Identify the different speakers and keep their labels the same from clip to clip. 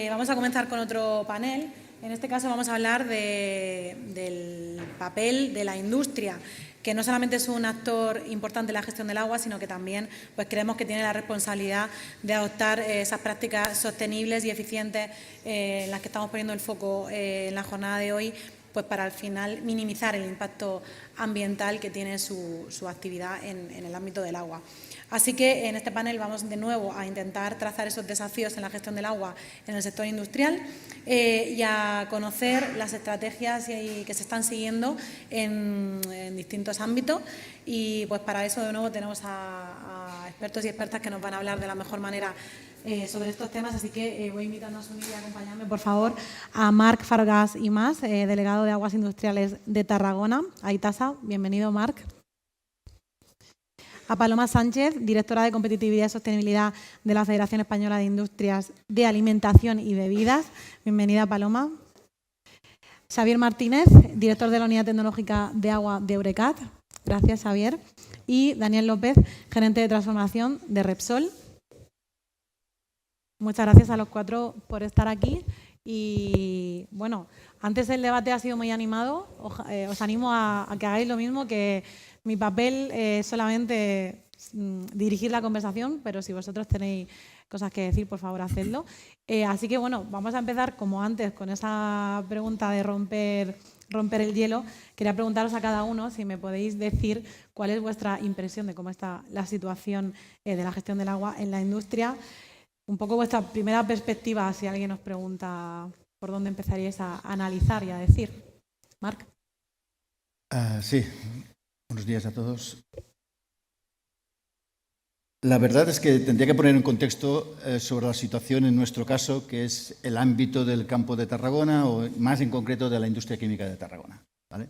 Speaker 1: Vamos a comenzar con otro panel. En este caso vamos a hablar del papel de la industria, que no solamente es un actor importante en la gestión del agua, sino que también pues, creemos que tiene la responsabilidad de adoptar esas prácticas sostenibles y eficientes en las que estamos poniendo el foco en la jornada de hoy, pues para al final minimizar el impacto ambiental que tiene su actividad en el ámbito del agua. Así que en este panel vamos de nuevo a intentar trazar esos desafíos en la gestión del agua en el sector industrial y a conocer las estrategias que se están siguiendo en distintos ámbitos. Y pues para eso de nuevo tenemos a expertos y expertas que nos van a hablar de la mejor manera sobre estos temas, así que voy invitando a su y a acompañarme, por favor, a Marc Fargas y más, delegado de Aguas Industriales de Tarragona, Aitasa. Bienvenido, Marc. A Paloma Sánchez, directora de Competitividad y Sostenibilidad de la Federación Española de Industrias de Alimentación y Bebidas. Bienvenida, Paloma. Xavier Martínez, director de la Unidad Tecnológica de Agua de Eurecat. Gracias, Xavier. Y Daniel López, gerente de transformación de Repsol. Muchas gracias a los cuatro por estar aquí. Y bueno, antes el debate ha sido muy animado. Os animo a que hagáis lo mismo, que mi papel es solamente dirigir la conversación, pero si vosotros tenéis cosas que decir, por favor, hacedlo. Así que bueno, vamos a empezar como antes con esa pregunta de romper el hielo. Quería preguntaros a cada uno si me podéis decir cuál es vuestra impresión de cómo está la situación de la gestión del agua en la industria. Un poco vuestra primera perspectiva, si alguien os pregunta por dónde empezaríais a analizar y a decir. Marc.
Speaker 2: Sí, buenos días a todos. La verdad es que tendría que poner en contexto sobre la situación en nuestro caso, que es el ámbito del campo de Tarragona, o más en concreto de la industria química de Tarragona, ¿vale?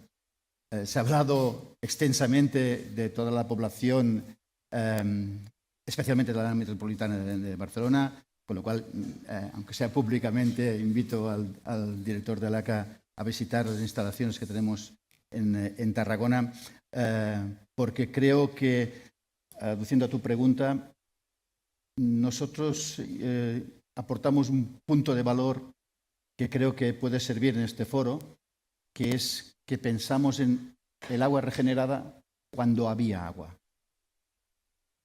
Speaker 2: Se ha hablado extensamente de toda la población, especialmente de la área metropolitana de Barcelona, con lo cual, aunque sea públicamente, invito al director de ACA a visitar las instalaciones que tenemos en Tarragona, porque creo que, aduciendo a tu pregunta, nosotros aportamos un punto de valor que creo que puede servir en este foro, que es que pensamos en el agua regenerada cuando había agua,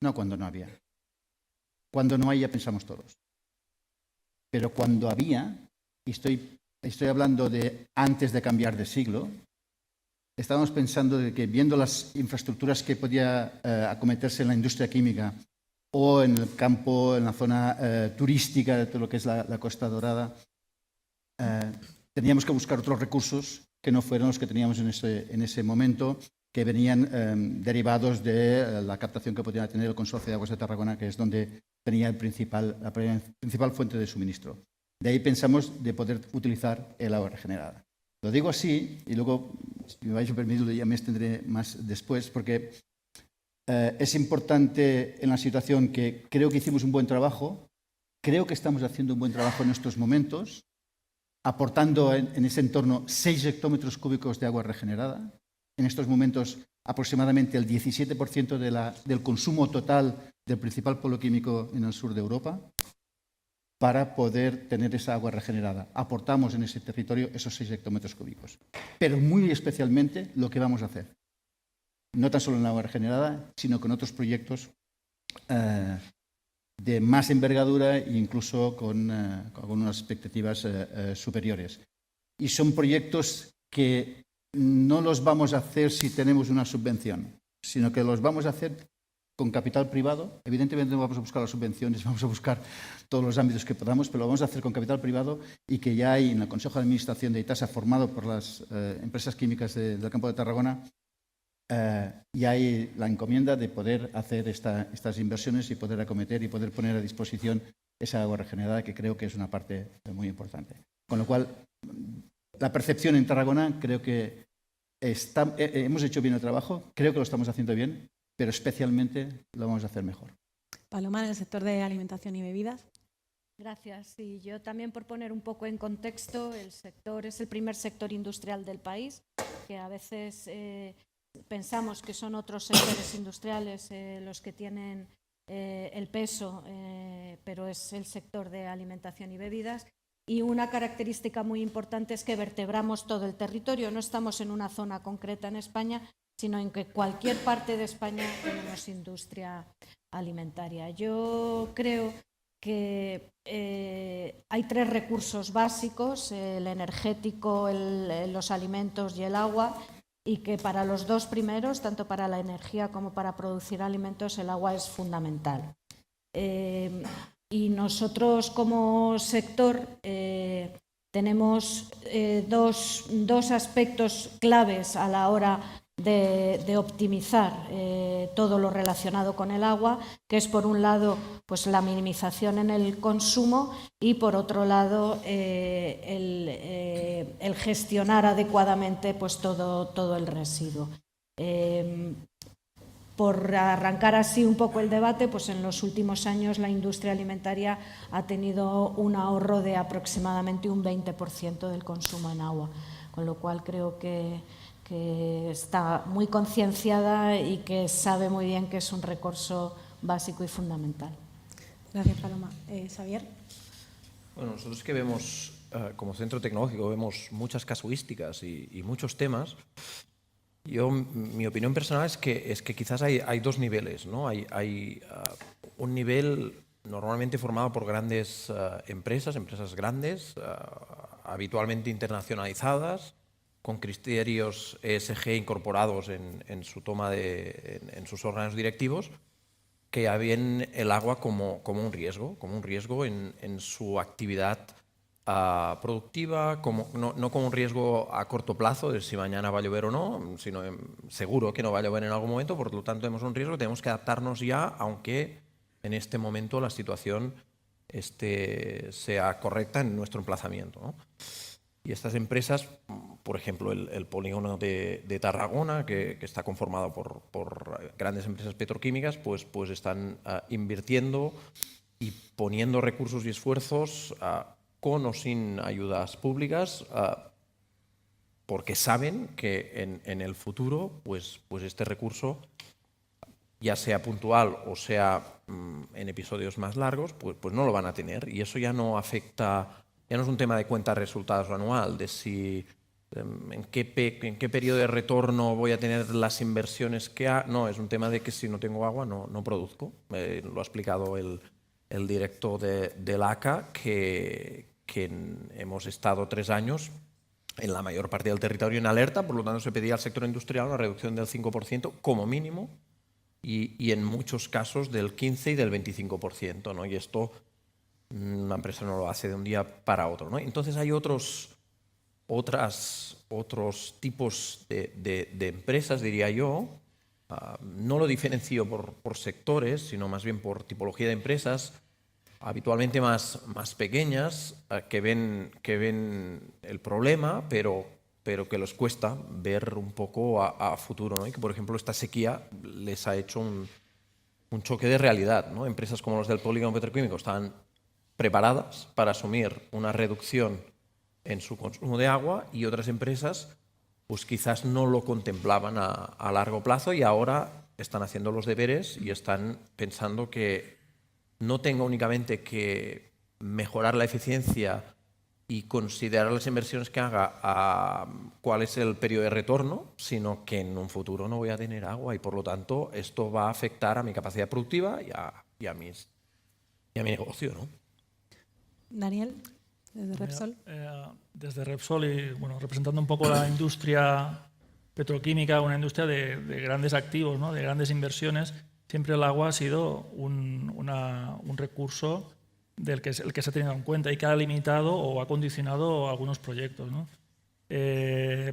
Speaker 2: no cuando no había. Cuando no hay ya pensamos todos. Pero cuando había, y estoy hablando de antes de cambiar de siglo, estábamos pensando de que viendo las infraestructuras que podía acometerse en la industria química o en el campo, en la zona turística de todo lo que es la Costa Dorada, teníamos que buscar otros recursos que no fueron los que teníamos en ese momento, que venían derivados de la captación que podía tener el Consorcio de Aguas de Tarragona, que es donde tenía la principal fuente de suministro. De ahí pensamos de poder utilizar el agua regenerada. Lo digo así, y luego, si me vais a permitir, ya me extendré más después, porque es importante en la situación que creo que hicimos un buen trabajo, creo que estamos haciendo un buen trabajo en estos momentos, aportando en ese entorno 6 hectómetros cúbicos de agua regenerada. En estos momentos, aproximadamente el 17% del consumo total del principal polo químico en el sur de Europa, para poder tener esa agua regenerada. Aportamos en ese territorio esos 6 hectómetros cúbicos. Pero muy especialmente lo que vamos a hacer. No tan solo en la agua regenerada, sino con otros proyectos de más envergadura e incluso con unas expectativas superiores. Y son proyectos que no los vamos a hacer si tenemos una subvención, sino que los vamos a hacer con capital privado. Evidentemente no vamos a buscar las subvenciones, vamos a buscar todos los ámbitos que podamos, pero lo vamos a hacer con capital privado y que ya hay en el Consejo de Administración de Aitasa, formado por las empresas químicas del campo de Tarragona, y hay la encomienda de poder hacer estas inversiones y poder acometer y poder poner a disposición esa agua regenerada, que creo que es una parte muy importante. Con lo cual, la percepción en Tarragona, creo que hemos hecho bien el trabajo, creo que lo estamos haciendo bien, pero especialmente lo vamos a hacer mejor.
Speaker 1: Paloma, en el sector de alimentación y bebidas.
Speaker 3: Gracias. Y yo también, por poner un poco en contexto, el sector es el primer sector industrial del país, que a veces pensamos que son otros sectores industriales los que tienen el peso, pero es el sector de alimentación y bebidas. Y una característica muy importante es que vertebramos todo el territorio. No estamos en una zona concreta en España, sino en que cualquier parte de España tenemos industria alimentaria. Yo creo que hay 3 recursos básicos, el energético, los alimentos y el agua, y que para los 2 primeros, tanto para la energía como para producir alimentos, el agua es fundamental. Y nosotros como sector tenemos dos aspectos claves a la hora de optimizar todo lo relacionado con el agua, que es por un lado pues la minimización en el consumo y por otro lado el gestionar adecuadamente pues todo el residuo. Por arrancar así un poco el debate, pues en los últimos años la industria alimentaria ha tenido un ahorro de aproximadamente un 20% del consumo en agua, con lo cual creo que está muy concienciada y que sabe muy bien que es un recurso básico y fundamental.
Speaker 1: Gracias, Paloma. Xavier.
Speaker 4: Bueno, nosotros que vemos, como centro tecnológico, vemos muchas casuísticas y muchos temas. Mi opinión personal es que quizás hay 2 niveles, ¿no? Hay un nivel normalmente formado por grandes empresas grandes, habitualmente internacionalizadas, con criterios ESG incorporados en su toma en sus órganos directivos, que ven el agua como un riesgo en su actividad productiva, no como un riesgo a corto plazo de si mañana va a llover o no, sino seguro que no va a llover en algún momento, por lo tanto tenemos un riesgo, tenemos que adaptarnos ya, aunque en este momento la situación sea correcta en nuestro emplazamiento, ¿no? Y estas empresas, por ejemplo, el polígono de Tarragona, que está conformado por grandes empresas petroquímicas, pues están invirtiendo y poniendo recursos y esfuerzos con o sin ayudas públicas, porque saben que en el futuro pues este recurso, ya sea puntual o sea en episodios más largos, pues no lo van a tener. Y eso ya no afecta, ya no es un tema de cuenta de resultados anual, de si en qué periodo de retorno voy a tener las inversiones no, es un tema de que si no tengo agua no produzco. Lo ha explicado el director del ACA, que hemos estado 3 años en la mayor parte del territorio en alerta, por lo tanto se pedía al sector industrial una reducción del 5% como mínimo y en muchos casos del 15% y del 25%, ¿no? Y esto una empresa no lo hace de un día para otro, ¿no? Entonces hay otros tipos de empresas, diría yo. No lo diferencio por sectores, sino más bien por tipología de empresas, habitualmente más pequeñas, que ven el problema, pero que les cuesta ver un poco a futuro, ¿no? Y que, por ejemplo, esta sequía les ha hecho un choque de realidad, ¿no? Empresas como los del polígono petroquímico están preparadas para asumir una reducción en su consumo de agua y otras empresas pues quizás no lo contemplaban a largo plazo y ahora están haciendo los deberes y están pensando que no tengo únicamente que mejorar la eficiencia y considerar las inversiones que haga cuál es el periodo de retorno, sino que en un futuro no voy a tener agua y por lo tanto esto va a afectar a mi capacidad productiva y a mi negocio, ¿no?
Speaker 1: Daniel, desde Repsol.
Speaker 5: Desde Repsol y bueno, representando un poco la industria petroquímica, una industria de grandes activos, ¿no? De grandes inversiones, siempre el agua ha sido un recurso el que se ha tenido en cuenta y que ha limitado o ha condicionado algunos proyectos, ¿no?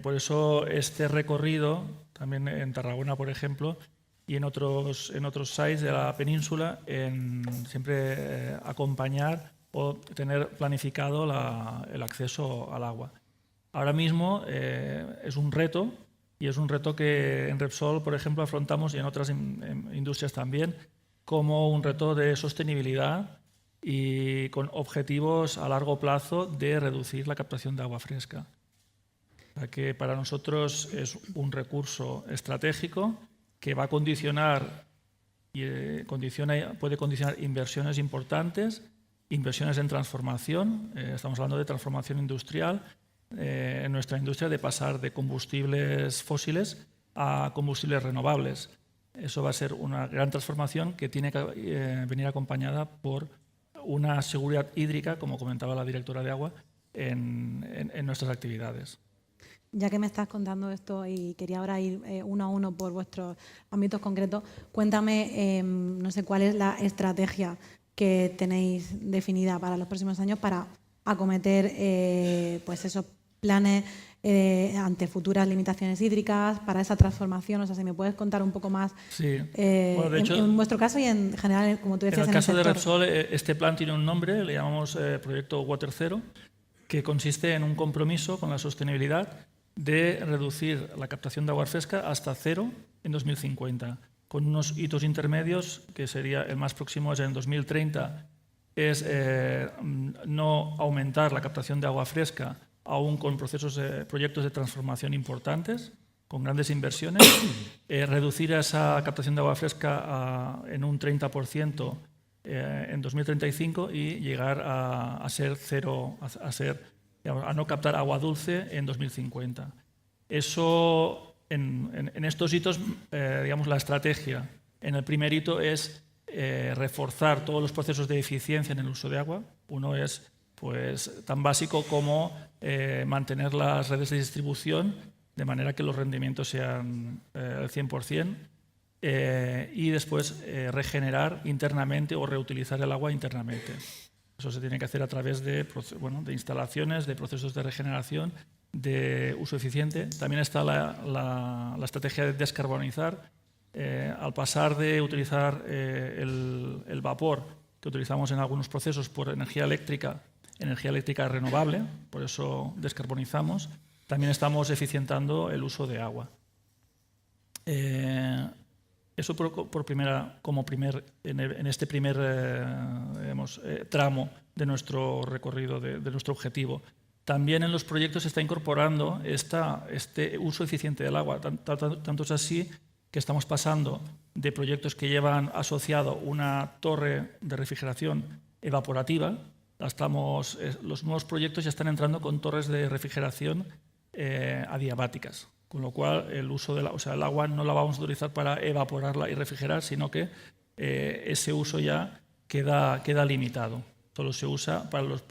Speaker 5: Por eso este recorrido, también en Tarragona, por ejemplo, y en otros sites de la península, siempre acompañar o tener planificado el acceso al agua. Ahora mismo es un reto, y es un reto que en Repsol, por ejemplo, afrontamos y en otras industrias también, como un reto de sostenibilidad y con objetivos a largo plazo de reducir la captación de agua fresca. O sea que para nosotros es un recurso estratégico que va a condicionar y puede condicionar inversiones importantes inversiones en transformación, estamos hablando de transformación industrial, en nuestra industria, de pasar de combustibles fósiles a combustibles renovables. Eso va a ser una gran transformación que tiene que venir acompañada por una seguridad hídrica, como comentaba la directora de Agua, en nuestras actividades.
Speaker 1: Ya que me estás contando esto y quería ahora ir uno a uno por vuestros ámbitos concretos, cuéntame, no sé, cuál es la estrategia que tenéis definida para los próximos años para acometer pues esos planes ante futuras limitaciones hídricas, para esa transformación. O sea, si me puedes contar un poco más
Speaker 5: Sí. Bueno, de hecho,
Speaker 1: en vuestro caso y en general, como tú decías,
Speaker 5: en el caso de
Speaker 1: sector.
Speaker 5: Repsol, este plan tiene un nombre, le llamamos Proyecto Water Zero, que consiste en un compromiso con la sostenibilidad de reducir la captación de agua fresca hasta 0 en 2050, con unos hitos intermedios, que sería el más próximo es en 2030, es no aumentar la captación de agua fresca, aún con proyectos de transformación importantes, con grandes inversiones, reducir esa captación de agua fresca en un 30% en 2035 y llegar a ser cero, a no captar agua dulce en 2050. Eso, en estos hitos, digamos, la estrategia en el primer hito es reforzar todos los procesos de eficiencia en el uso de agua. Uno es pues tan básico como mantener las redes de distribución de manera que los rendimientos sean al 100%, y después regenerar internamente o reutilizar el agua internamente. Eso se tiene que hacer a través de instalaciones, de procesos de regeneración, de uso eficiente. También está la estrategia de descarbonizar. Al pasar de utilizar el vapor que utilizamos en algunos procesos por energía eléctrica renovable, por eso descarbonizamos, también estamos eficientando el uso de agua. Eso en este primer tramo de nuestro recorrido, de nuestro objetivo. También en los proyectos se está incorporando este uso eficiente del agua. Tanto es así que estamos pasando de proyectos que llevan asociado una torre de refrigeración evaporativa. Los nuevos proyectos ya están entrando con torres de refrigeración adiabáticas, con lo cual el uso el agua no la vamos a utilizar para evaporarla y refrigerar, sino que ese uso ya queda limitado. Solo se usa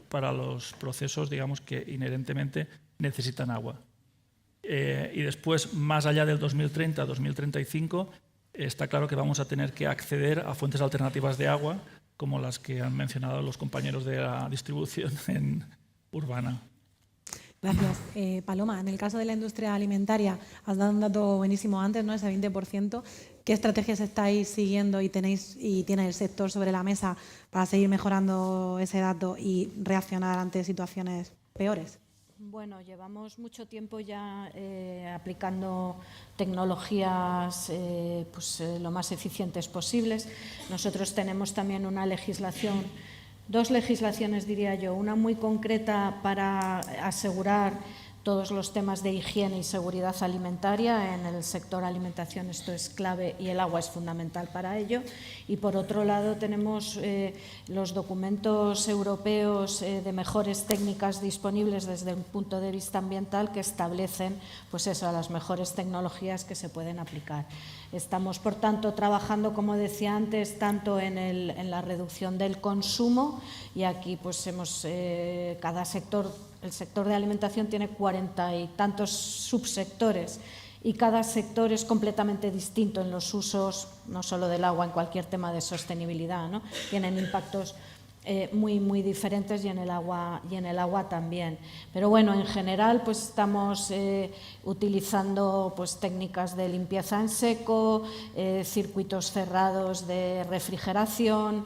Speaker 5: para los procesos, digamos, que inherentemente necesitan agua. Y después, más allá del 2030-2035, está claro que vamos a tener que acceder a fuentes alternativas de agua, como las que han mencionado los compañeros de la distribución urbana.
Speaker 1: Gracias. Paloma, en el caso de la industria alimentaria, has dado un dato buenísimo antes, ¿no? Ese 20%. ¿Qué estrategias estáis siguiendo y tiene el sector sobre la mesa para seguir mejorando ese dato y reaccionar ante situaciones peores?
Speaker 3: Bueno, llevamos mucho tiempo ya aplicando tecnologías lo más eficientes posibles. Nosotros tenemos también una legislación, dos legislaciones diría yo, una muy concreta para asegurar todos los temas de higiene y seguridad alimentaria. En el sector alimentación esto es clave y el agua es fundamental para ello. Y por otro lado tenemos los documentos europeos de mejores técnicas disponibles desde un punto de vista ambiental que establecen las mejores tecnologías que se pueden aplicar. Estamos, por tanto, trabajando, como decía antes, tanto en la reducción del consumo, y aquí cada sector, el sector de alimentación tiene 40 y tantos subsectores, y cada sector es completamente distinto en los usos, no solo del agua, en cualquier tema de sostenibilidad, ¿no? Tienen impactos muy diferentes, y en el agua también. Pero bueno, en general estamos utilizando técnicas de limpieza en seco, circuitos cerrados de refrigeración.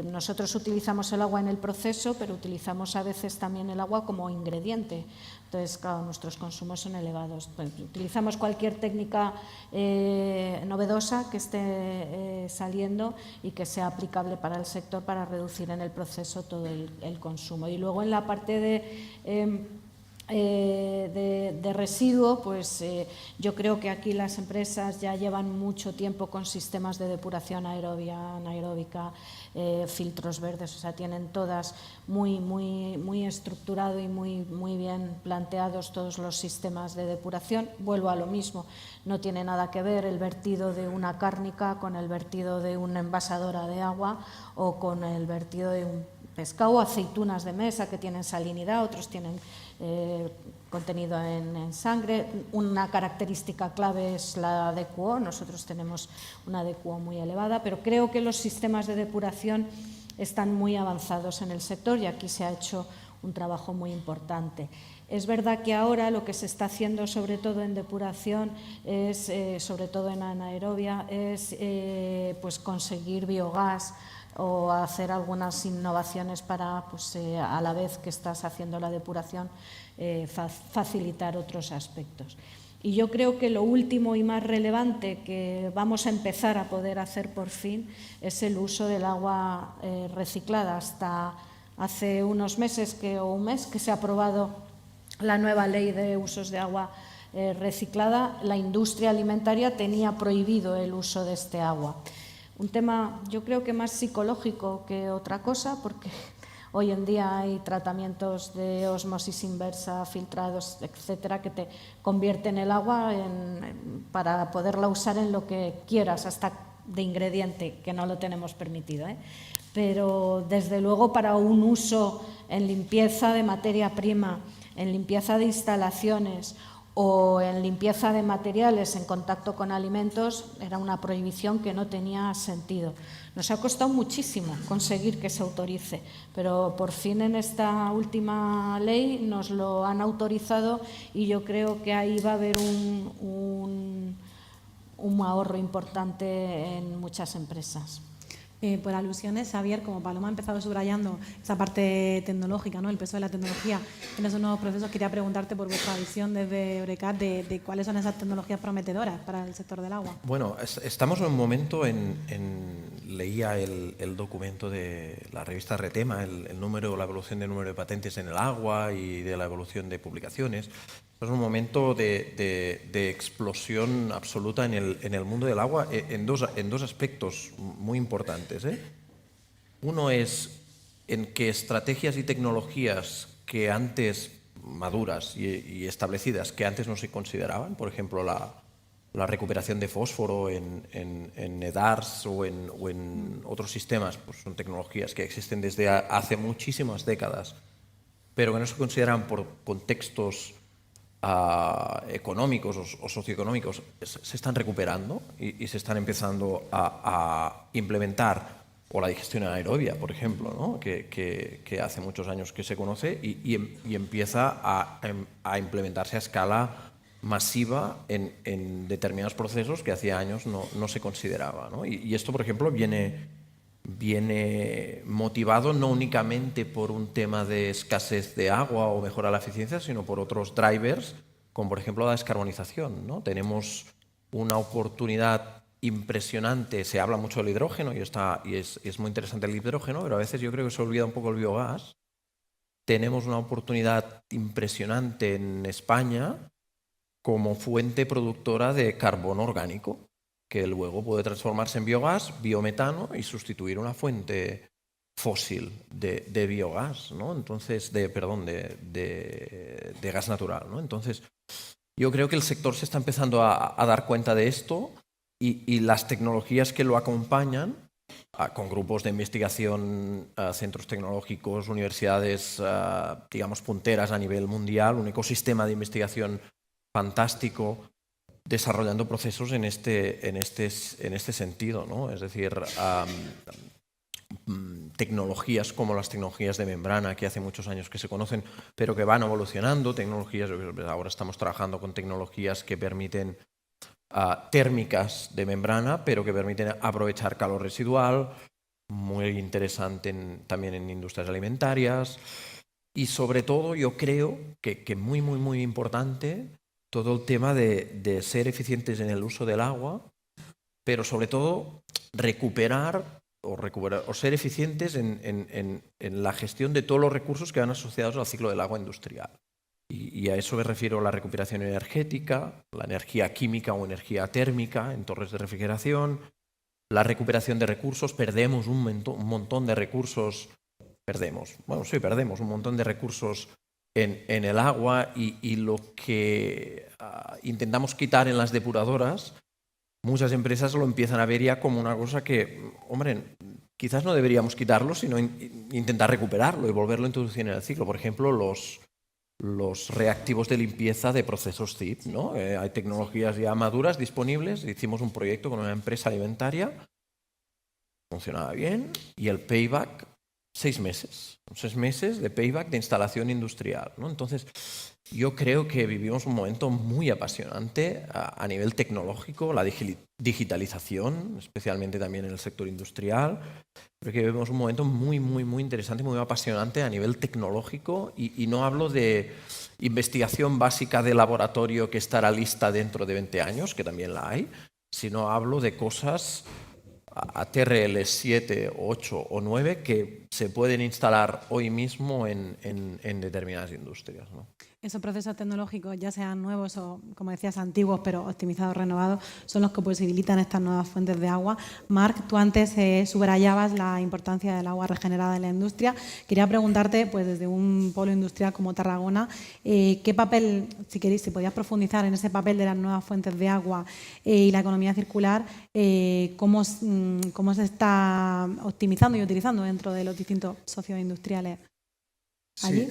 Speaker 3: Nosotros utilizamos el agua en el proceso, pero utilizamos a veces también el agua como ingrediente. Entonces, claro, nuestros consumos son elevados. Utilizamos cualquier técnica novedosa que esté saliendo y que sea aplicable para el sector para reducir en el proceso todo el consumo. Y luego en la parte de residuo, pues yo creo que aquí las empresas ya llevan mucho tiempo con sistemas de depuración anaeróbica, filtros verdes, o sea, tienen todas muy estructurado y muy bien planteados todos los sistemas de depuración. Vuelvo a lo mismo, no tiene nada que ver el vertido de una cárnica con el vertido de una envasadora de agua o con el vertido de un pescado o aceitunas de mesa que tienen salinidad, otros tienen contenido en sangre. Una característica clave es la DQO, nosotros tenemos una DQO muy elevada, pero creo que los sistemas de depuración están muy avanzados en el sector y aquí se ha hecho un trabajo muy importante. Es verdad que ahora lo que se está haciendo, sobre todo en depuración, es, sobre todo en anaerobia, es pues conseguir biogás o hacer algunas innovaciones para, pues, a la vez que estás haciendo la depuración, facilitar otros aspectos. Y yo creo que lo último y más relevante que vamos a empezar a poder hacer por fin es el uso del agua reciclada. Hasta hace unos meses o un mes que se ha aprobado la nueva ley de usos de agua reciclada, la industria alimentaria tenía prohibido el uso de este agua. Un tema, yo creo que más psicológico que otra cosa, porque hoy en día hay tratamientos de ósmosis inversa, filtrados, etcétera, que te convierten el agua para poderla usar en lo que quieras, hasta de ingrediente, que no lo tenemos permitido, ¿eh? Pero desde luego para un uso en limpieza de materia prima, en limpieza de instalaciones o en limpieza de materiales en contacto con alimentos, era una prohibición que no tenía sentido. Nos ha costado muchísimo conseguir que se autorice, pero por fin en esta última ley nos lo han autorizado y yo creo que ahí va a haber un ahorro importante en muchas empresas.
Speaker 1: Por alusiones, Xavier, como Paloma ha empezado subrayando esa parte tecnológica, ¿no?, el peso de la tecnología en esos nuevos procesos, quería preguntarte por vuestra visión desde Eurecat de cuáles son esas tecnologías prometedoras para el sector del agua.
Speaker 4: Bueno, estamos en un momento leía el documento de la revista Retema, la evolución del número de patentes en el agua y de la evolución de publicaciones. Es un momento de explosión absoluta en el mundo del agua en dos aspectos muy importantes, ¿eh? Uno es en que estrategias y tecnologías que antes maduras y establecidas, que antes no se consideraban, por ejemplo la recuperación de fósforo en EDARS o en otros sistemas, pues son tecnologías que existen desde hace muchísimas décadas, pero que no se consideran por contextos económicos o socioeconómicos, se están recuperando y se están empezando a implementar, o la digestión anaerobia, por ejemplo, ¿no?, que hace muchos años que se conoce y empieza a implementarse a escala masiva en determinados procesos que hacía años no se consideraba, ¿no? Y esto, por ejemplo, viene motivado no únicamente por un tema de escasez de agua o mejora de la eficiencia, sino por otros drivers, como por ejemplo la descarbonización, ¿no? Tenemos una oportunidad impresionante, se habla mucho del hidrógeno y es muy interesante el hidrógeno, pero a veces yo creo que se olvida un poco el biogás. Tenemos una oportunidad impresionante en España como fuente productora de carbón orgánico, que luego puede transformarse en biogás, biometano y sustituir una fuente fósil de biogás, ¿no? Entonces, de gas natural, ¿no? Entonces, yo creo que el sector se está empezando a dar cuenta de esto y las tecnologías que lo acompañan, con grupos de investigación, centros tecnológicos, universidades, digamos, punteras a nivel mundial, un ecosistema de investigación fantástico, desarrollando procesos en este sentido, ¿no? Es decir, tecnologías como las tecnologías de membrana, que hace muchos años que se conocen, pero que van evolucionando, tecnologías, ahora estamos trabajando con tecnologías que permiten térmicas de membrana, pero que permiten aprovechar calor residual, muy interesante también en industrias alimentarias, y sobre todo yo creo que muy, muy, muy importante todo el tema de ser eficientes en el uso del agua, pero sobre todo recuperar o ser eficientes en la gestión de todos los recursos que van asociados al ciclo del agua industrial. Y a eso me refiero a la recuperación energética, la energía química o energía térmica en torres de refrigeración, la recuperación de recursos. Perdemos un montón de recursos, perdemos un montón de recursos en el agua y lo que intentamos quitar en las depuradoras, muchas empresas lo empiezan a ver ya como una cosa que, hombre, quizás no deberíamos quitarlo, sino intentar recuperarlo y volverlo a introducir en el ciclo. Por ejemplo, los reactivos de limpieza de procesos CIP, ¿no? Hay tecnologías ya maduras disponibles. Hicimos un proyecto con una empresa alimentaria, funcionaba bien, y el payback, 6 meses. 6 meses de payback de instalación industrial, ¿no? Entonces, yo creo que vivimos un momento muy apasionante a nivel tecnológico, la digitalización, especialmente también en el sector industrial. Creo que vivimos un momento muy, muy, muy interesante, muy apasionante a nivel tecnológico y no hablo de investigación básica de laboratorio que estará lista dentro de 20 años, que también la hay, sino hablo de cosas a TRL 7, 8 o 9 que se pueden instalar hoy mismo en determinadas industrias, ¿no?
Speaker 1: Esos procesos tecnológicos, ya sean nuevos o, como decías, antiguos, pero optimizados, renovados, son los que posibilitan estas nuevas fuentes de agua. Marc, tú antes subrayabas la importancia del agua regenerada en la industria. Quería preguntarte, pues desde un polo industrial como Tarragona, ¿qué papel, si podías profundizar en ese papel de las nuevas fuentes de agua y la economía circular, cómo se está optimizando y utilizando dentro de los distintos socios industriales?
Speaker 2: Sí,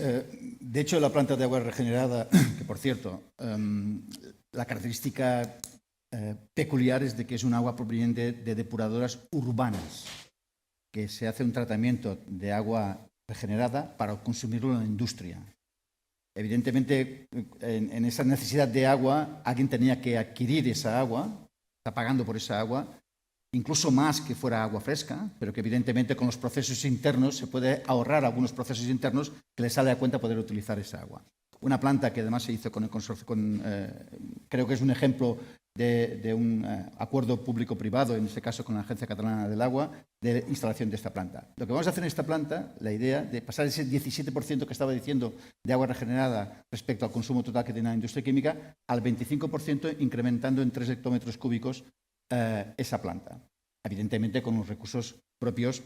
Speaker 2: de hecho la planta de agua regenerada, que por cierto, la característica peculiar es de que es un agua proveniente de depuradoras urbanas, que se hace un tratamiento de agua regenerada para consumirlo en la industria. Evidentemente, en esa necesidad de agua, alguien tenía que adquirir esa agua, está pagando por esa agua, incluso más que fuera agua fresca, pero que evidentemente con los procesos internos se puede ahorrar algunos procesos internos que le sale a cuenta poder utilizar esa agua. Una planta que además se hizo con el consorcio, creo que es un ejemplo de un acuerdo público-privado, en este caso con la Agencia Catalana del Agua, de instalación de esta planta. Lo que vamos a hacer en esta planta, la idea de pasar ese 17% que estaba diciendo de agua regenerada respecto al consumo total que tiene la industria química, al 25%, incrementando en 3 hectómetros cúbicos esa planta, evidentemente con los recursos propios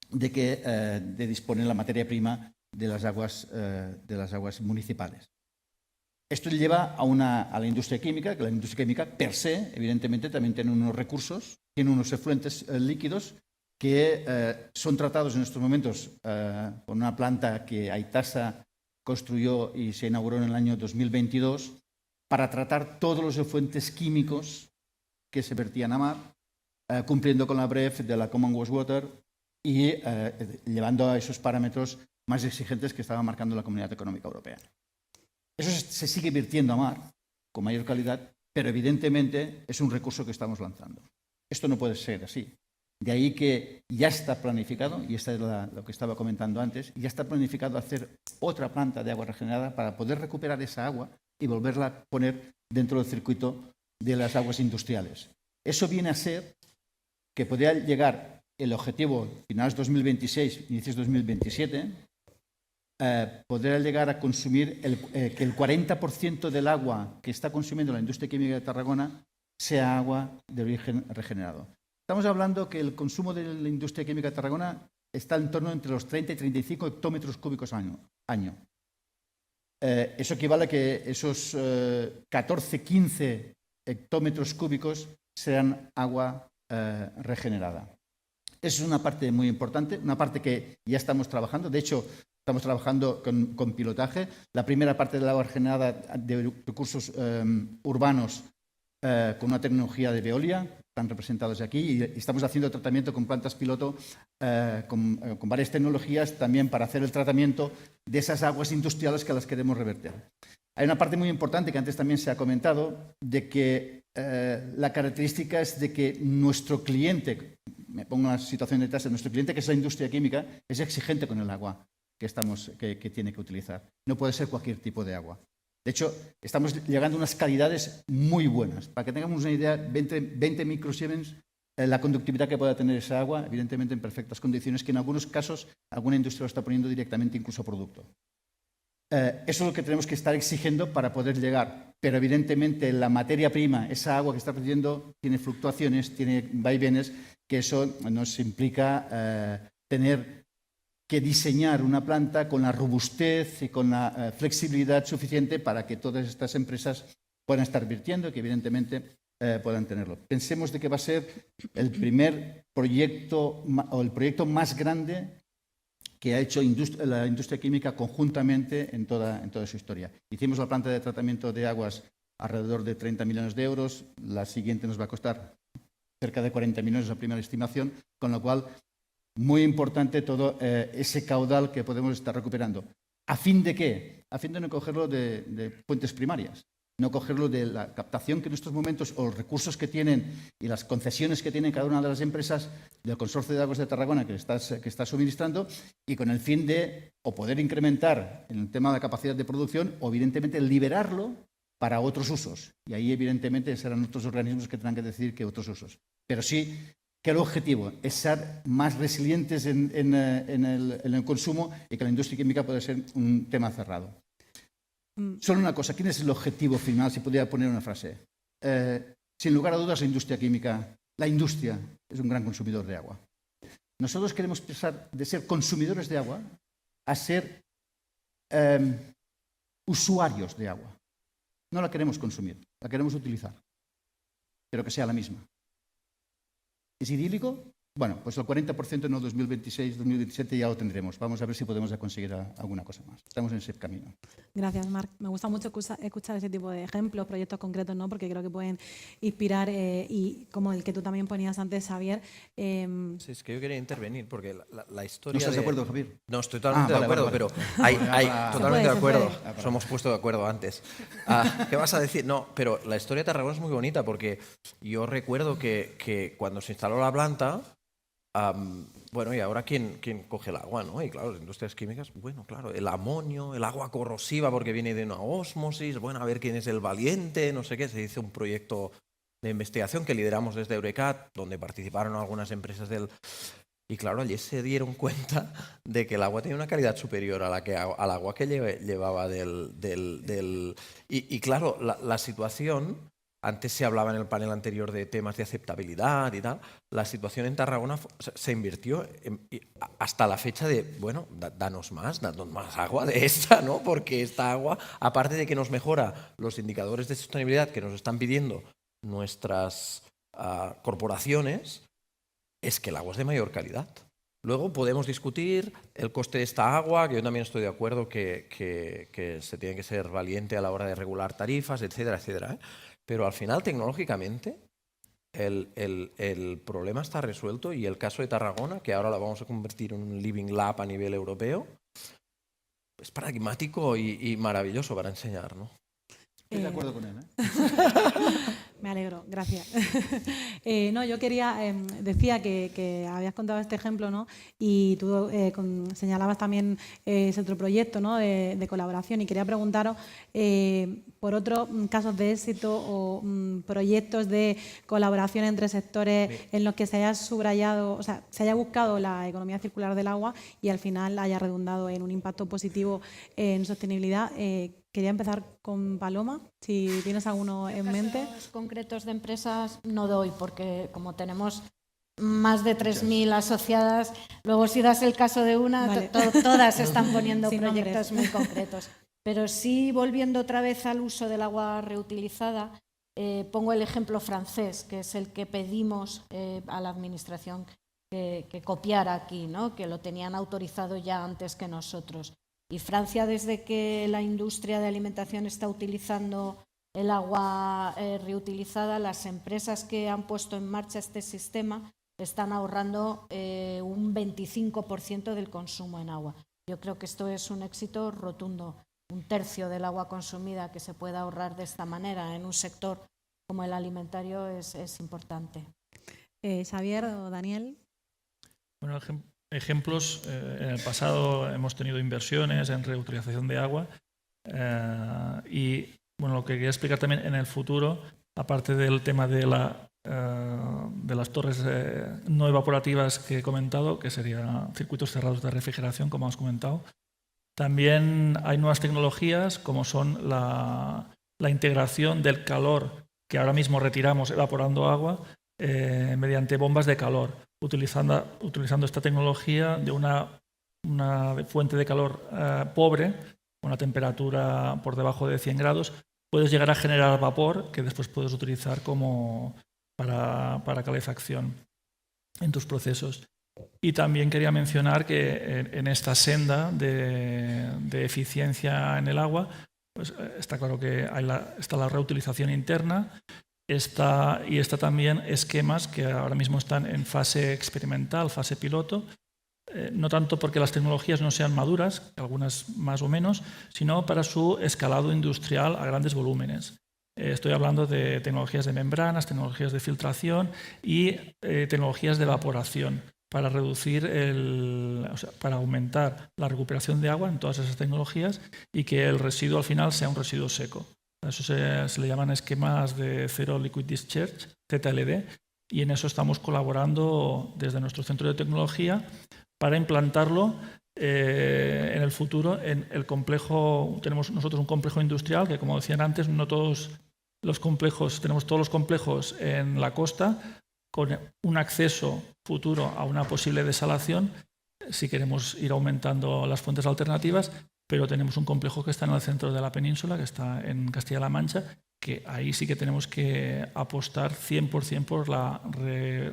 Speaker 2: de disponer la materia prima de las aguas municipales. Esto lleva a la industria química, que la industria química per se, evidentemente, también tiene unos recursos, tiene unos efluentes líquidos que son tratados en estos momentos con una planta que Aitasa construyó y se inauguró en el año 2022 para tratar todos los efluentes químicos que se vertían a mar, cumpliendo con la BREF de la Commonwealth Water y llevando a esos parámetros más exigentes que estaba marcando la Comunidad Económica Europea. Eso se sigue vertiendo a mar con mayor calidad, pero evidentemente es un recurso que estamos lanzando. Esto no puede ser así. De ahí que ya está planificado, y esto es lo que estaba comentando antes, ya está planificado hacer otra planta de agua regenerada para poder recuperar esa agua y volverla a poner dentro del circuito de las aguas industriales. Eso viene a ser que podría llegar el objetivo finales 2026, inicios 2027, podría llegar a consumir que el 40% del agua que está consumiendo la industria química de Tarragona sea agua de origen regenerado. Estamos hablando que el consumo de la industria química de Tarragona está en torno entre los 30 y 35 hectómetros cúbicos año. Eso equivale a que esos 14-15 hectómetros cúbicos sean agua regenerada. Eso es una parte muy importante, una parte que ya estamos trabajando. De hecho, estamos trabajando con pilotaje. La primera parte del agua regenerada de recursos urbanos con una tecnología de Veolia, están representados aquí, y estamos haciendo tratamiento con plantas piloto con varias tecnologías también para hacer el tratamiento de esas aguas industriales que las queremos reverter. Hay una parte muy importante que antes también se ha comentado, de que la característica es de que nuestro cliente, me pongo en la situación de tasa, nuestro cliente, que es la industria química, es exigente con el agua que tiene que utilizar. No puede ser cualquier tipo de agua. De hecho, estamos llegando a unas calidades muy buenas. Para que tengamos una idea, 20 microsiemens, la conductividad que pueda tener esa agua, evidentemente en perfectas condiciones, que en algunos casos alguna industria lo está poniendo directamente incluso a producto. Eso es lo que tenemos que estar exigiendo para poder llegar. Pero evidentemente la materia prima, esa agua que está recibiendo, tiene fluctuaciones, tiene vaivenes, que eso nos implica tener que diseñar una planta con la robustez y con la flexibilidad suficiente para que todas estas empresas puedan estar virtiendo y que evidentemente puedan tenerlo. Pensemos de que va a ser el primer proyecto o el proyecto más grande que ha hecho la industria química conjuntamente en toda su historia. Hicimos la planta de tratamiento de aguas alrededor de 30 millones de euros, la siguiente nos va a costar cerca de 40 millones, la primera estimación, con lo cual muy importante todo ese caudal que podemos estar recuperando. ¿A fin de qué? A fin de no cogerlo de fuentes primarias, no cogerlo de la captación que en estos momentos, o los recursos que tienen y las concesiones que tienen cada una de las empresas del Consorcio de Aguas de Tarragona que está suministrando, y con el fin de o poder incrementar en el tema de la capacidad de producción o evidentemente liberarlo para otros usos. Y ahí evidentemente serán otros organismos que tendrán que decidir qué otros usos. Pero sí que el objetivo es ser más resilientes en el consumo y que la industria química pueda ser un tema cerrado. Solo una cosa, ¿quién es el objetivo final? Si pudiera poner una frase. Sin lugar a dudas, la industria química, la industria es un gran consumidor de agua. Nosotros queremos pasar de ser consumidores de agua a ser usuarios de agua. No la queremos consumir, la queremos utilizar, pero que sea la misma. ¿Es idílico? Bueno, pues el 40% en el 2026, 2027 ya lo tendremos. Vamos a ver si podemos conseguir alguna cosa más. Estamos en ese camino.
Speaker 1: Gracias, Marc. Me gusta mucho escuchar ese tipo de ejemplos, proyectos concretos, ¿no? Porque creo que pueden inspirar y como el que tú también ponías antes, Xavier.
Speaker 4: Sí, es que yo quería intervenir porque la historia.
Speaker 2: ¿No estás de acuerdo, Javier?
Speaker 4: No, estoy totalmente
Speaker 2: vale,
Speaker 4: de acuerdo,
Speaker 2: vale.
Speaker 4: pero hay totalmente de acuerdo.
Speaker 1: Se
Speaker 4: Nos hemos puesto de acuerdo antes. ¿Qué vas a decir? No, pero la historia de Tarragona es muy bonita porque yo recuerdo que cuando se instaló la planta. Bueno, y ahora ¿quién coge el agua, ¿no? Y claro, las industrias químicas, bueno, claro, el amonio, el agua corrosiva porque viene de una ósmosis, bueno, a ver quién es el valiente, no sé qué. Se hizo un proyecto de investigación que lideramos desde Eurecat, donde participaron algunas empresas del... Y claro, allí se dieron cuenta de que el agua tenía una calidad superior al agua que llevaba del... Y claro, la situación... Antes se hablaba en el panel anterior de temas de aceptabilidad y tal. La situación en Tarragona se invirtió hasta la fecha de, bueno, danos más agua de esta, ¿no? Porque esta agua, aparte de que nos mejora los indicadores de sostenibilidad que nos están pidiendo nuestras corporaciones, es que el agua es de mayor calidad. Luego podemos discutir el coste de esta agua, que yo también estoy de acuerdo que se tiene que ser valiente a la hora de regular tarifas, etcétera, etcétera, ¿eh? Pero al final, tecnológicamente, el problema está resuelto y el caso de Tarragona, que ahora la vamos a convertir en un living lab a nivel europeo, es paradigmático y maravilloso para enseñar, ¿no?
Speaker 2: Estoy de acuerdo con él,
Speaker 1: Me alegro, gracias. No, yo quería, decía que habías contado este ejemplo, ¿no? Y tú señalabas también ese otro proyecto, ¿no? de colaboración, y quería preguntaros por otros casos de éxito o proyectos de colaboración entre sectores en los que se haya subrayado, o sea, se haya buscado la economía circular del agua y al final haya redundado en un impacto positivo en sostenibilidad. Quería empezar con Paloma, si tienes alguno en mente.
Speaker 3: Casos concretos de empresas no doy, porque como tenemos más de 3.000 asociadas, luego si das el caso de una,
Speaker 1: vale.
Speaker 3: Todas están poniendo
Speaker 1: Sin
Speaker 3: proyectos
Speaker 1: nombres.
Speaker 3: muy concretos. Pero sí, volviendo otra vez al uso del agua reutilizada, pongo el ejemplo francés, que es el que pedimos a la Administración que copiara aquí, ¿no? Que lo tenían autorizado ya antes que nosotros. Y Francia, desde que la industria de alimentación está utilizando el agua reutilizada, las empresas que han puesto en marcha este sistema están ahorrando un 25% del consumo en agua. Yo creo que esto es un éxito rotundo. 1/3 del agua consumida que se pueda ahorrar de esta manera en un sector como el alimentario es importante.
Speaker 1: Xavier o Daniel.
Speaker 5: Bueno, ejemplos, en el pasado hemos tenido inversiones en reutilización de agua y bueno, lo que quería explicar también en el futuro, aparte del tema de las torres no evaporativas que he comentado, que serían circuitos cerrados de refrigeración, como has comentado, También hay nuevas tecnologías como son la integración del calor que ahora mismo retiramos evaporando agua mediante bombas de calor, utilizando esta tecnología de una fuente de calor pobre, una temperatura por debajo de 100 grados, puedes llegar a generar vapor que después puedes utilizar para calefacción en tus procesos. Y también quería mencionar que en esta senda de eficiencia en el agua, pues está claro que está la reutilización interna, está también esquemas que ahora mismo están en fase experimental, fase piloto, no tanto porque las tecnologías no sean maduras, algunas más o menos, sino para su escalado industrial a grandes volúmenes. Estoy hablando de tecnologías de membranas, tecnologías de filtración y tecnologías de evaporación para para aumentar la recuperación de agua en todas esas tecnologías y que el residuo al final sea un residuo seco. A eso se le llaman esquemas de Zero Liquid Discharge, ZLD, y en eso estamos colaborando desde nuestro centro de tecnología para implantarlo en el futuro en el complejo. Tenemos nosotros un complejo industrial que, como decían antes, no todos los complejos, tenemos todos los complejos en la costa con un acceso futuro a una posible desalación si queremos ir aumentando las fuentes alternativas, pero tenemos un complejo que está en el centro de la península, que está en Castilla-La Mancha, que ahí sí que tenemos que apostar 100% por la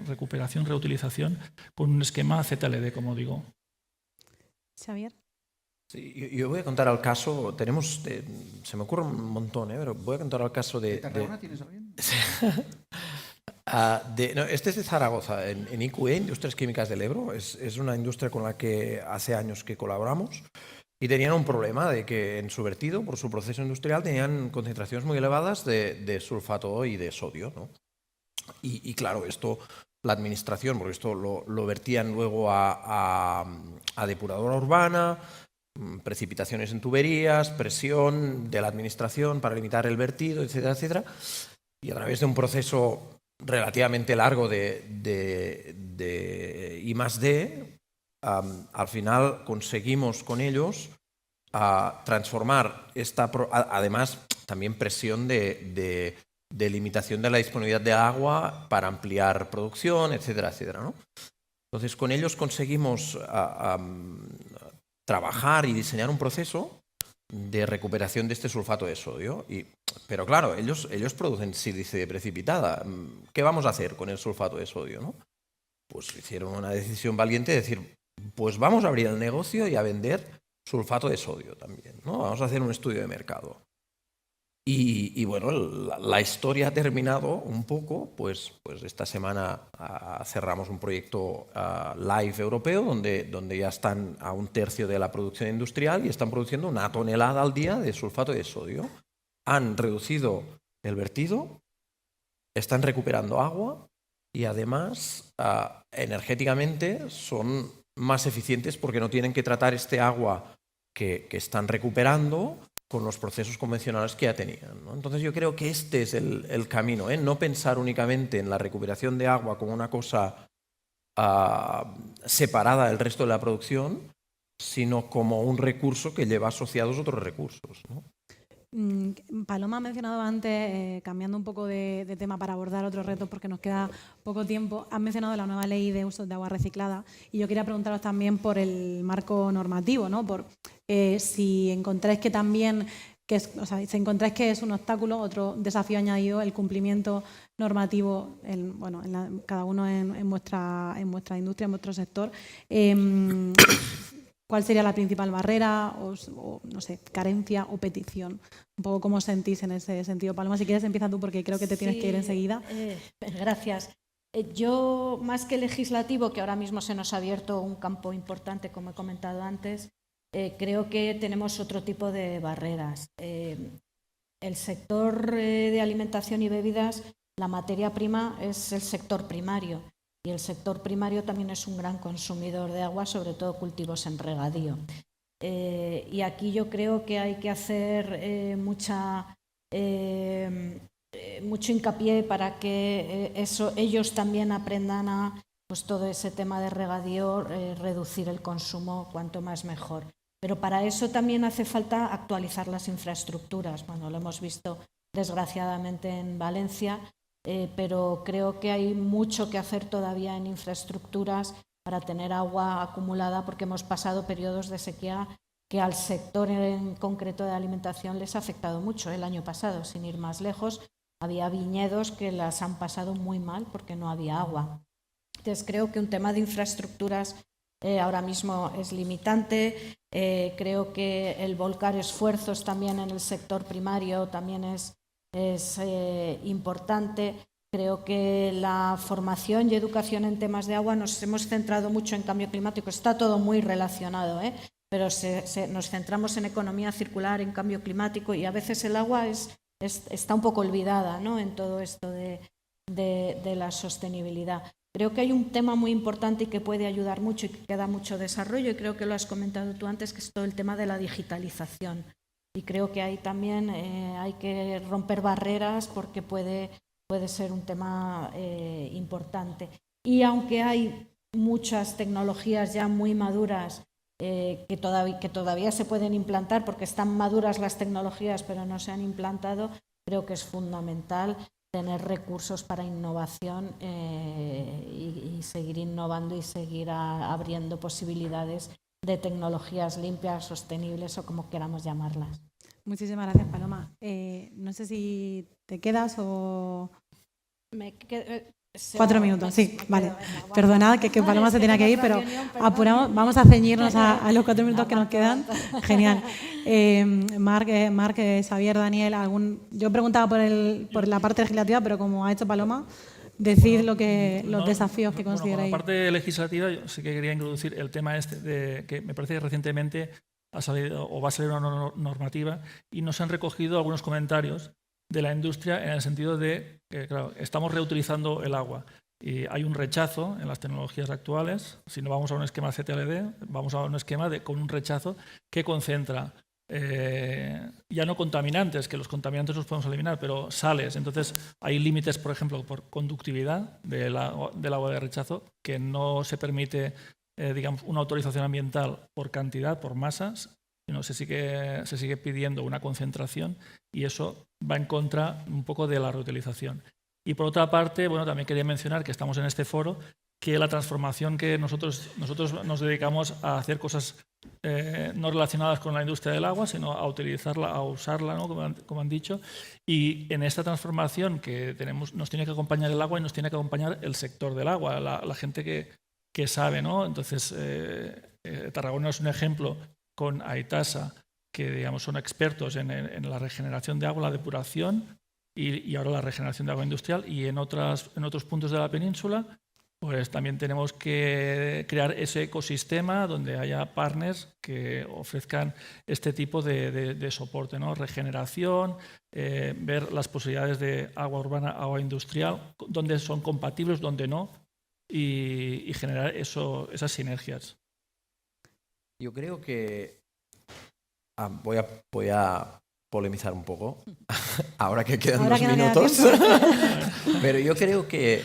Speaker 5: recuperación, reutilización, con un esquema ZLD, como digo.
Speaker 1: Xavier.
Speaker 4: Sí, yo voy a contar el caso, se me ocurre un montón, pero voy a contar el caso de...
Speaker 2: ¿Tarragona tienes alguien?
Speaker 4: No, este es de Zaragoza, en IQE, Industrias Químicas del Ebro. Es una industria con la que hace años que colaboramos y tenían un problema de que en su vertido, por su proceso industrial, tenían concentraciones muy elevadas de sulfato y de sodio, ¿no? Y claro, esto, la administración, porque esto lo vertían luego a depuradora urbana, precipitaciones en tuberías, presión de la administración para limitar el vertido, etcétera, etcétera. Y a través de un proceso relativamente largo de I+D, al final conseguimos con ellos transformar además también presión de limitación de la disponibilidad de agua para ampliar producción, etcétera, etcétera, ¿no? Entonces con ellos conseguimos trabajar y diseñar un proceso de recuperación de este sulfato de sodio. Pero claro, ellos producen sílice precipitada. ¿Qué vamos a hacer con el sulfato de sodio, no? Pues hicieron una decisión valiente de decir, pues vamos a abrir el negocio y a vender sulfato de sodio también, ¿no? Vamos a hacer un estudio de mercado. Y bueno, la historia ha terminado un poco, pues esta semana cerramos un proyecto live europeo donde ya están a 1/3 de la producción industrial y están produciendo 1 tonelada al día de sulfato de sodio. Han reducido el vertido, están recuperando agua y además energéticamente son más eficientes porque no tienen que tratar este agua que están recuperando con los procesos convencionales que ya tenían, ¿no? Entonces yo creo que este es el camino, ¿eh? No pensar únicamente en la recuperación de agua como una cosa separada del resto de la producción, sino como un recurso que lleva asociados otros recursos, ¿no?
Speaker 1: Paloma ha mencionado antes, cambiando un poco de tema para abordar otros retos porque nos queda poco tiempo, has mencionado la nueva ley de usos de agua reciclada y yo quería preguntaros también por el marco normativo, ¿no? Por si encontráis que también, si encontráis que es un obstáculo, otro desafío añadido, el cumplimiento normativo, cada uno en vuestra industria, en vuestro sector. ¿Cuál sería la principal barrera o no sé, carencia o petición? Un poco cómo os sentís en ese sentido. Paloma, si quieres empieza tú porque creo que te tienes que ir enseguida.
Speaker 3: Gracias. Yo, más que legislativo, que ahora mismo se nos ha abierto un campo importante, como he comentado antes, creo que tenemos otro tipo de barreras. El sector de alimentación y bebidas, la materia prima es el sector primario. Y el sector primario también es un gran consumidor de agua, sobre todo cultivos en regadío. Y aquí yo creo que hay que hacer mucho hincapié para que ellos también aprendan a todo ese tema de regadío, reducir el consumo cuanto más mejor. Pero para eso también hace falta actualizar las infraestructuras. Bueno, lo hemos visto desgraciadamente en Valencia, pero creo que hay mucho que hacer todavía en infraestructuras para tener agua acumulada, porque hemos pasado periodos de sequía que al sector en concreto de alimentación les ha afectado mucho. El año pasado, sin ir más lejos, había viñedos que las han pasado muy mal porque no había agua. Entonces creo que un tema de infraestructuras ahora mismo es limitante. Creo que el volcar esfuerzos también en el sector primario también es importante. Creo que la formación y educación en temas de agua nos hemos centrado mucho en cambio climático. Está todo muy relacionado, pero nos centramos en economía circular, en cambio climático, y a veces el agua está un poco olvidada, ¿no?, en todo esto de la sostenibilidad. Creo que hay un tema muy importante y que puede ayudar mucho y que queda mucho desarrollo, y creo que lo has comentado tú antes, que es todo el tema de la digitalización. Y creo que ahí también hay que romper barreras, porque puede ser un tema importante. Y aunque hay muchas tecnologías ya muy maduras que todavía se pueden implantar, porque están maduras las tecnologías pero no se han implantado, creo que es fundamental tener recursos para innovación y seguir innovando y seguir abriendo posibilidades de tecnologías limpias, sostenibles o como queramos llamarlas.
Speaker 1: Muchísimas gracias, Paloma. No sé si te quedas o... 4 minutos, sí, vale. Perdonad que Paloma se tiene que ir, pero apuramos, vamos a ceñirnos a los 4 minutos que nos quedan. Genial. Marc, Xavier, Daniel, yo preguntaba por la parte legislativa, pero como ha hecho Paloma, decid los desafíos que consideráis.
Speaker 5: Bueno, por la parte legislativa, yo sí que quería introducir el tema de que me parece que recientemente ha salido o va a salir una normativa, y nos han recogido algunos comentarios de la industria en el sentido de que, claro, estamos reutilizando el agua y hay un rechazo en las tecnologías actuales. Si no vamos a un esquema CTLD, vamos a un esquema con un rechazo que concentra ya no contaminantes, que los contaminantes los podemos eliminar, pero sales. Entonces hay límites, por ejemplo, por conductividad del agua de rechazo, que no se permite digamos, una autorización ambiental por cantidad, por masas, sino se sigue pidiendo una concentración, y eso va en contra un poco de la reutilización. Y por otra parte, bueno, también quería mencionar que estamos en este foro, que la transformación que nosotros nos dedicamos a hacer cosas no relacionadas con la industria del agua, sino a utilizarla, a usarla, ¿no?, como han dicho, y en esta transformación que tenemos nos tiene que acompañar el agua y nos tiene que acompañar el sector del agua, la gente que sabe, ¿no? Entonces, Tarragona es un ejemplo con Aitasa, que digamos son expertos en la regeneración de agua, la depuración y ahora la regeneración de agua industrial, y en otros puntos de la península pues también tenemos que crear ese ecosistema donde haya partners que ofrezcan este tipo de soporte, ¿no? Regeneración, ver las posibilidades de agua urbana, agua industrial, donde son compatibles, donde no, y generar esas sinergias.
Speaker 4: Yo creo que voy a polemizar un poco, ahora que quedan unos minutos, pero yo creo que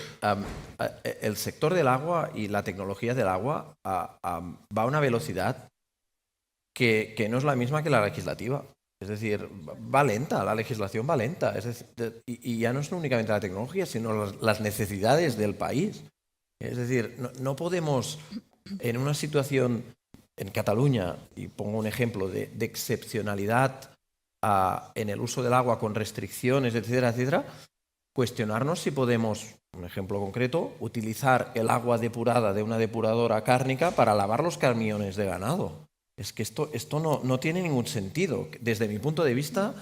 Speaker 4: el sector del agua y la tecnología del agua va a una velocidad que no es la misma que la legislativa. Es decir, va lenta, la legislación va lenta. Es decir, y ya no es únicamente la tecnología, sino las necesidades del país. Es decir, no podemos, en una situación en Cataluña, y pongo un ejemplo de excepcionalidad en el uso del agua con restricciones, etcétera, etcétera, cuestionarnos si podemos, un ejemplo concreto, utilizar el agua depurada de una depuradora cárnica para lavar los camiones de ganado. Es que esto no tiene ningún sentido, desde mi punto de vista,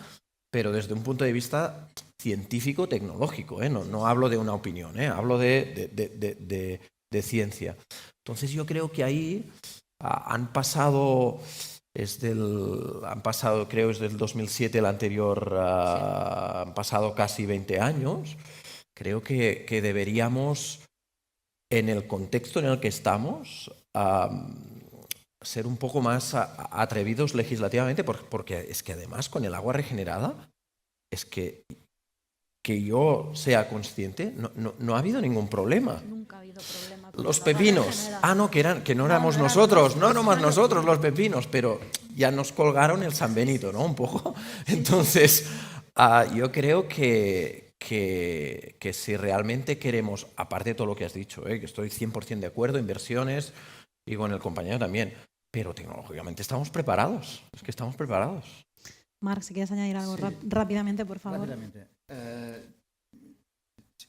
Speaker 4: pero desde un punto de vista científico-tecnológico, no hablo de una opinión, hablo de ciencia. Entonces yo creo que ahí han pasado, creo desde el 2007 el anterior, han pasado casi 20 años. Creo que deberíamos, en el contexto en el que estamos, ser un poco más atrevidos legislativamente, porque es que además con el agua regenerada, es que yo sea consciente, no ha habido ningún problema.
Speaker 3: Nunca ha habido problema
Speaker 4: Los pepinos. Ah, no, que no éramos nosotros, no éramos nosotros los pepinos, pero ya nos colgaron el San Benito, ¿no? Un poco. Entonces, yo creo que si realmente queremos, aparte de todo lo que has dicho, que estoy 100% de acuerdo, inversiones, y con el compañero también, pero tecnológicamente estamos preparados, es que estamos preparados.
Speaker 1: Marc, si quieres añadir algo rápidamente, por favor.
Speaker 2: Rápidamente.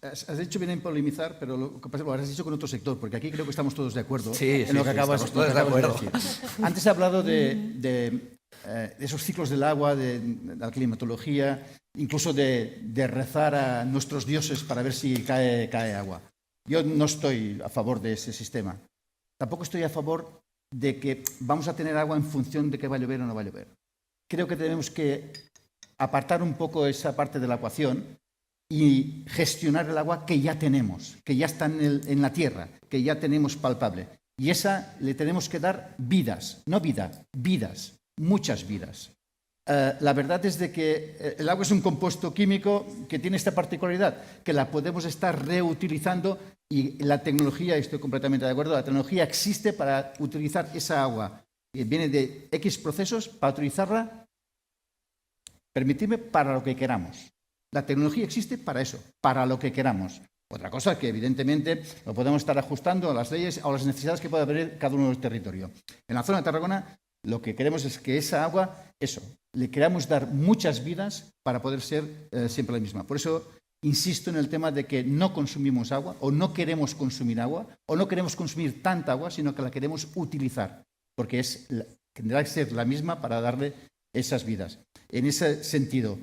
Speaker 2: Has dicho bien en polemizar, pero lo has dicho con otro sector, porque aquí creo que estamos todos de acuerdo en lo que acabas de decir. Antes he hablado de esos ciclos del agua, de la climatología, incluso de rezar a nuestros dioses para ver si cae agua. Yo no estoy a favor de ese sistema. Tampoco estoy a favor de que vamos a tener agua en función de que va a llover o no va a llover. Creo que tenemos que apartar un poco esa parte de la ecuación y gestionar el agua que ya tenemos, que ya está en la tierra, que ya tenemos palpable. Y esa le tenemos que dar vidas, no vida, vidas, muchas vidas. La verdad es de que el agua es un compuesto químico que tiene esta particularidad, que la podemos estar reutilizando y la tecnología, estoy completamente de acuerdo, la tecnología existe para utilizar esa agua que viene de X procesos, para utilizarla, permitidme, para lo que queramos. La tecnología existe para eso, para lo que queramos. Otra cosa que evidentemente lo podemos estar ajustando a las leyes o a las necesidades que pueda haber cada uno del territorio. En la zona de Tarragona lo que queremos es que esa agua, le queramos dar muchas vidas para poder ser siempre la misma. Por eso insisto en el tema de que no consumimos agua o no queremos consumir agua o no queremos consumir tanta agua, sino que la queremos utilizar, porque tendrá que ser la misma para darle esas vidas. En ese sentido,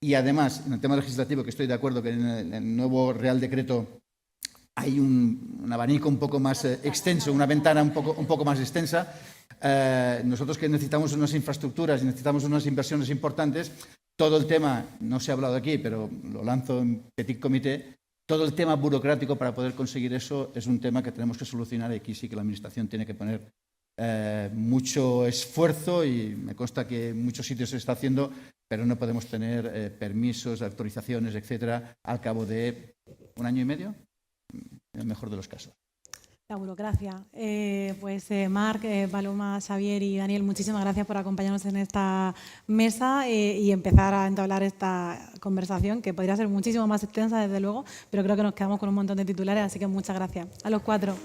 Speaker 2: y además, en el tema legislativo, que estoy de acuerdo que en el nuevo Real Decreto hay un abanico un poco más extenso, una ventana un poco más extensa. Nosotros que necesitamos unas infraestructuras y necesitamos unas inversiones importantes, todo el tema, no se ha hablado aquí, pero lo lanzo en petit comité, todo el tema burocrático para poder conseguir eso es un tema que tenemos que solucionar y aquí sí que la Administración tiene que poner mucho esfuerzo y me consta que en muchos sitios se está haciendo, pero no podemos tener permisos, autorizaciones, etcétera, al cabo de 1 año y medio, en el mejor de los casos.
Speaker 1: La burocracia. Marc, Paloma, Xavier y Daniel, muchísimas gracias por acompañarnos en esta mesa y empezar a entablar esta conversación, que podría ser muchísimo más extensa, desde luego, pero creo que nos quedamos con un montón de titulares, así que muchas gracias a los 4.